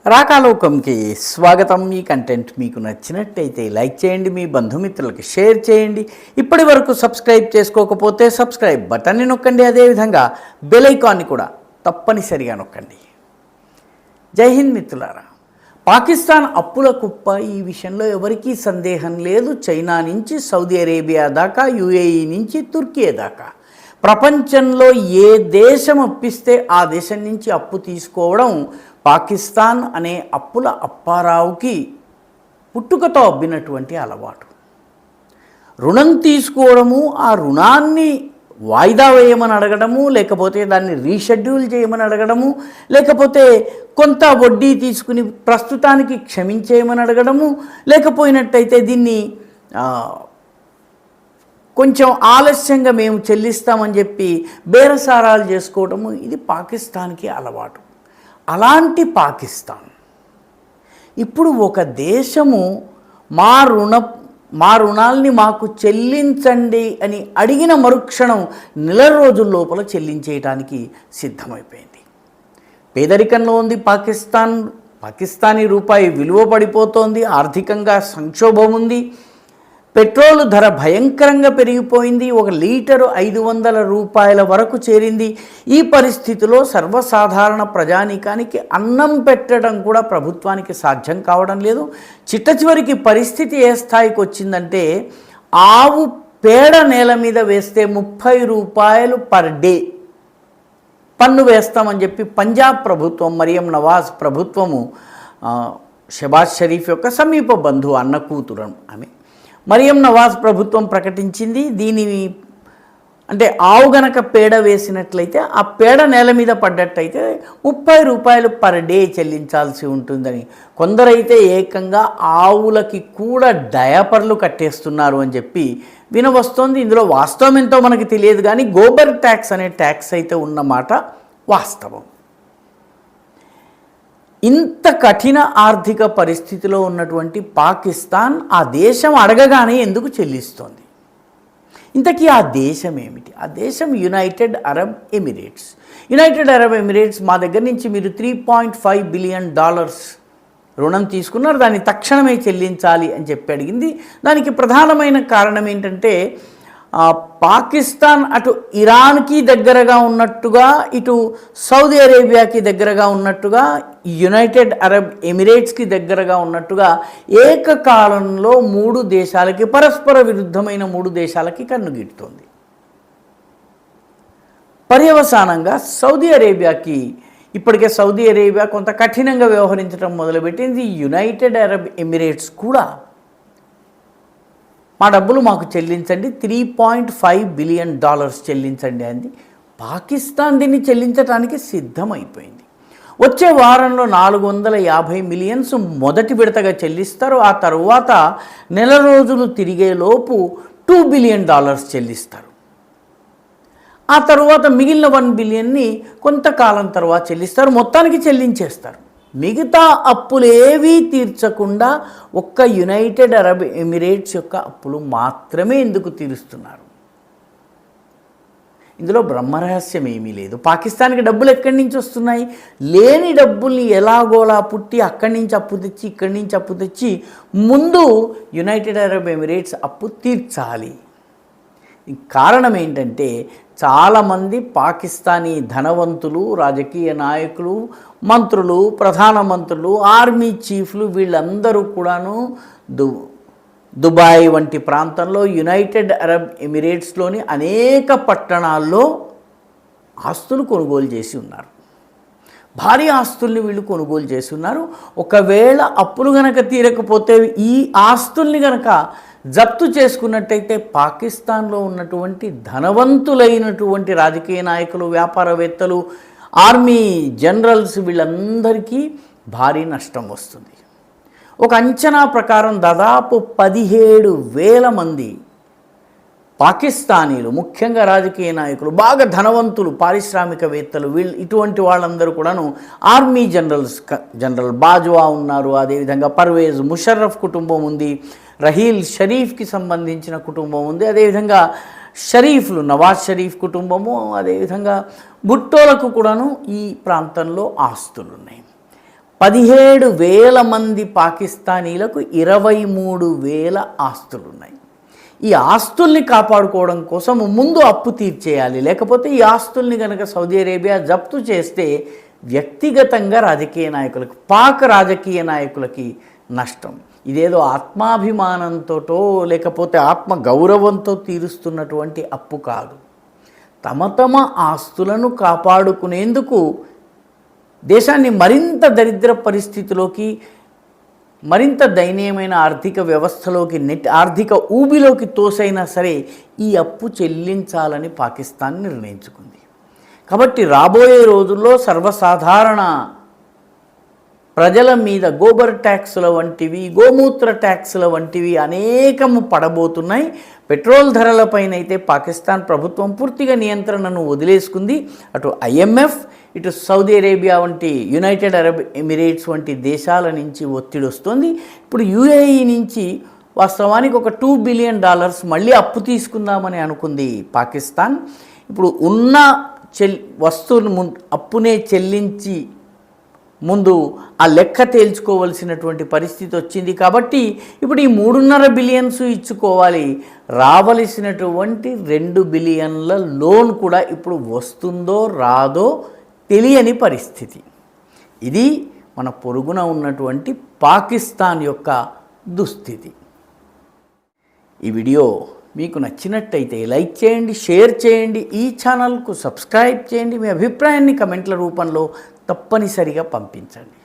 రాకాలోకంకి స్వాగతం. ఈ కంటెంట్ మీకు నచ్చినట్టయితే లైక్ చేయండి, మీ బంధుమిత్రులకి షేర్ చేయండి. ఇప్పటి వరకు సబ్స్క్రైబ్ చేసుకోకపోతే సబ్స్క్రైబ్ బటన్ని నొక్కండి. అదేవిధంగా బెల్ ఐకాన్ని కూడా తప్పనిసరిగా నొక్కండి. జై హింద్ మిత్రులారా. పాకిస్తాన్ అప్పుల కుప్ప, ఈ విషయంలో ఎవరికీ సందేహం లేదు. చైనా నుంచి సౌదీ అరేబియా దాకా, యుఏఈ నుంచి తుర్కీ దాకా ప్రపంచంలో ఏ దేశం అప్పిస్తే ఆ దేశం నుంచి అప్పు తీసుకోవడం పాకిస్తాన్ అనే అప్పుల అప్పారావుకి పుట్టుకతో అబ్బినటువంటి అలవాటు. రుణం తీసుకోవడము, ఆ రుణాన్ని వాయిదా వేయమని అడగడము, లేకపోతే దాన్ని రీషెడ్యూల్ చేయమని అడగడము, లేకపోతే కొంత వడ్డీ తీసుకుని ప్రస్తుతానికి క్షమించేయమని అడగడము, లేకపోయినట్టయితే దీన్ని కొంచెం ఆలస్యంగా మేము చెల్లిస్తామని చెప్పి బేరసారాలు చేసుకోవడము, ఇది పాకిస్తాన్కి అలవాటు. అలాంటి పాకిస్తాన్ ఇప్పుడు ఒక దేశము మా రుణాల్ని మాకు చెల్లించండి అని అడిగిన మరుక్షణం నెల రోజుల లోపల చెల్లించేయటానికి సిద్ధమైపోయింది. పేదరికంలో ఉంది పాకిస్తానీ రూపాయి విలువ పడిపోతోంది, ఆర్థికంగా సంక్షోభం ఉంది, పెట్రోల్ ధర భయంకరంగా పెరిగిపోయింది, 1 లీటరు 500 రూపాయల వరకు చేరింది. ఈ పరిస్థితిలో సర్వసాధారణ ప్రజానీకానికి అన్నం పెట్టడం కూడా ప్రభుత్వానికి సాధ్యం కావడం లేదు. చిట్టచివరికి పరిస్థితి ఏ స్థాయికి వచ్చిందంటే, ఆవు పేడ నేల మీద వేస్తే 30 రూపాయలు పర్ డే పన్ను వేస్తామని చెప్పి పంజాబ్ ప్రభుత్వం, మరియం నవాజ్ ప్రభుత్వము, షెబాజ్ షరీఫ్ యొక్క సమీప బంధువు, అన్న కూతురు ఆమె మరియం నవాజ్ ప్రభుత్వం ప్రకటించింది. దీనిని అంటే ఆవు గనక పేడ వేసినట్లయితే ఆ పేడ నేల మీద పడ్డట్టయితే 30 రూపాయలు పర్ డే చెల్లించాల్సి ఉంటుందని. కొందరైతే ఏకంగా ఆవులకి కూడా డయాపర్లు కట్టేస్తున్నారు అని చెప్పి వినవస్తోంది. ఇందులో వాస్తవం ఎంతో మనకి తెలియదు, కానీ గోబర్ ట్యాక్స్ అనే ట్యాక్స్ అయితే ఉన్నమాట వాస్తవం. ఇంత కఠిన ఆర్థిక పరిస్థితిలో ఉన్నటువంటి పాకిస్తాన్ ఆ దేశం అడగగానే ఎందుకు చెల్లిస్తోంది? ఇంతకీ ఆ దేశం ఏమిటి? ఆ దేశం United Arab Emirates. United Arab Emirates మా దగ్గర నుంచి మీరు $3.5 బిలియన్ రుణం తీసుకున్నారు, దాన్ని తక్షణమే చెల్లించాలి అని చెప్పి అడిగింది. దానికి ప్రధానమైన కారణం ఏంటంటే, పాకిస్తాన్ అటు ఇరాన్కి దగ్గరగా ఉన్నట్టుగా, ఇటు సౌదీ అరేబియాకి దగ్గరగా ఉన్నట్టుగా, యునైటెడ్ అరబ్ ఎమిరేట్స్కి దగ్గరగా ఉన్నట్టుగా ఏకకాలంలో 3 దేశాలకి, పరస్పర విరుద్ధమైన 3 దేశాలకి కన్నుగిడుతోంది. పర్యవసానంగా సౌదీ అరేబియాకి, ఇప్పటికే సౌదీ అరేబియా కొంత కఠినంగా వ్యవహరించడం మొదలుపెట్టింది. యునైటెడ్ అరబ్ ఎమిరేట్స్ కూడా మా డబ్బులు మాకు చెల్లించండి, $3.5 బిలియన్ చెల్లించండి అంది. పాకిస్తాన్ దీన్ని చెల్లించడానికి సిద్ధమైపోయింది. వచ్చే వారంలో 450 మిలియన్ మొదటి విడతగా చెల్లిస్తారు. ఆ తరువాత నెల రోజులు తిరిగేలోపు $2 బిలియన్ చెల్లిస్తారు. ఆ తరువాత మిగిలిన 1 బిలియన్ని కొంతకాలం తర్వాత చెల్లిస్తారు. మొత్తానికి చెల్లించేస్తారు. మిగతా అప్పులేవీ తీర్చకుండా ఒక్క యునైటెడ్ అరబ్ ఎమిరేట్స్ యొక్క అప్పులు మాత్రమే ఎందుకు తీరుస్తున్నారు? ఇందులో బ్రహ్మరహస్యం ఏమీ లేదు. పాకిస్తాన్కి డబ్బులు ఎక్కడి నుంచి వస్తున్నాయి? లేని డబ్బుల్ని ఎలాగోలా పుట్టి అక్కడి నుంచి అప్పు తెచ్చి, ఇక్కడి నుంచి అప్పు తెచ్చి ముందు యునైటెడ్ అరబ్ ఎమిరేట్స్ అప్పు తీర్చాలి. కారణం ఏంటంటే, చాలామంది పాకిస్తానీ ధనవంతులు, రాజకీయ నాయకులు, మంత్రులు, ప్రధానమంత్రులు, ఆర్మీ చీఫ్లు వీళ్ళందరూ కూడాను దుబాయ్ వంటి ప్రాంతంలో, యునైటెడ్ అరబ్ ఎమిరేట్స్లోని అనేక పట్టణాల్లో ఆస్తులు కొనుగోలు చేసి ఉన్నారు. భారీ ఆస్తుల్ని వీళ్ళు కొనుగోలు చేసి ఉన్నారు. ఒకవేళ అప్పులు గనక తీరకపోతే ఈ ఆస్తుల్ని గనక జప్తు చేసుకున్నట్టయితే పాకిస్తాన్లో ఉన్నటువంటి ధనవంతులైనటువంటి రాజకీయ నాయకులు, వ్యాపారవేత్తలు, ఆర్మీ జనరల్స్ వీళ్ళందరికీ భారీ నష్టం వస్తుంది. ఒక అంచనా ప్రకారం దాదాపు 17,000 మంది పాకిస్తానీలు, ముఖ్యంగా రాజకీయ నాయకులు, బాగా ధనవంతులు, పారిశ్రామికవేత్తలు, ఇటువంటి వాళ్ళందరూ కూడాను ఆర్మీ జనరల్ బాజ్వా ఉన్నారు, అదేవిధంగా పర్వేజ్ ముషర్రఫ్ కుటుంబం ఉంది, రహీల్ షరీఫ్కి సంబంధించిన కుటుంబం ఉంది, అదేవిధంగా షరీఫ్లు, నవాజ్ షరీఫ్ కుటుంబము, అదేవిధంగా భుట్టోలకు కూడాను ఈ ప్రాంతంలో ఆస్తులు ఉన్నాయి. 17,000 మంది పాకిస్తానీలకు 23,000 ఆస్తులున్నాయి. ఈ ఆస్తుల్ని కాపాడుకోవడం కోసం ముందు అప్పు తీర్చేయాలి. లేకపోతే ఈ ఆస్తుల్ని కనుక సౌదీ అరేబియా జప్తు చేస్తే వ్యక్తిగతంగా రాజకీయ నాయకులకు, పాక్ రాజకీయ నాయకులకి నష్టం. ఇదేదో ఆత్మాభిమానంతోటో లేకపోతే ఆత్మ గౌరవంతో తీరుస్తున్నటువంటి అప్పు కాదు. తమ ఆస్తులను కాపాడుకునేందుకు దేశాన్ని మరింత దరిద్ర పరిస్థితిలోకి, మరింత దయనీయమైన ఆర్థిక వ్యవస్థలోకి, ఆర్థిక ఊబిలోకి తోసైనా సరే ఈ అప్పు చెల్లించాలని పాకిస్తాన్ నిర్ణయించుకుంది. కాబట్టి రాబోయే రోజుల్లో సర్వసాధారణ ప్రజల మీద గోబర్ ట్యాక్సుల వంటివి, గోమూత్ర ట్యాక్సుల వంటివి అనేకము పడబోతున్నాయి. పెట్రోల్ ధరలపైన అయితే పాకిస్తాన్ ప్రభుత్వం పూర్తిగా నియంత్రణను వదిలేసుకుంది. అటు IMF, ఇటు సౌదీ అరేబియా వంటి, యునైటెడ్ అరబ్ ఎమిరేట్స్ వంటి దేశాల నుంచి ఒత్తిడి వస్తుంది. ఇప్పుడు UAE నుంచి వాస్తవానికి ఒక $2 బిలియన్ మళ్ళీ అప్పు తీసుకుందామని అనుకుంది పాకిస్తాన్. ఇప్పుడు ఉన్న వస్తువులు అప్పునే చెల్లించి ముందు ఆ లెక్క తేల్చుకోవలసినటువంటి పరిస్థితి వచ్చింది. కాబట్టి ఇప్పుడు ఈ 3.5 బిలియన్ ఇచ్చుకోవాలి. రావలసినటువంటి 2 బిలియన్ల లోన్ కూడా ఇప్పుడు వస్తుందో రాదో తెలియని పరిస్థితి. ఇది మన పొరుగున ఉన్నటువంటి పాకిస్తాన్ యొక్క దుస్థితి. ఈ వీడియో మీకు నచ్చినట్టయితే లైక్ చేయండి, షేర్ చేయండి, ఈ ఛానల్కు సబ్స్క్రైబ్ చేయండి. మీ అభిప్రాయాన్ని కమెంట్ల రూపంలో తప్పనిసరిగా పంపించండి.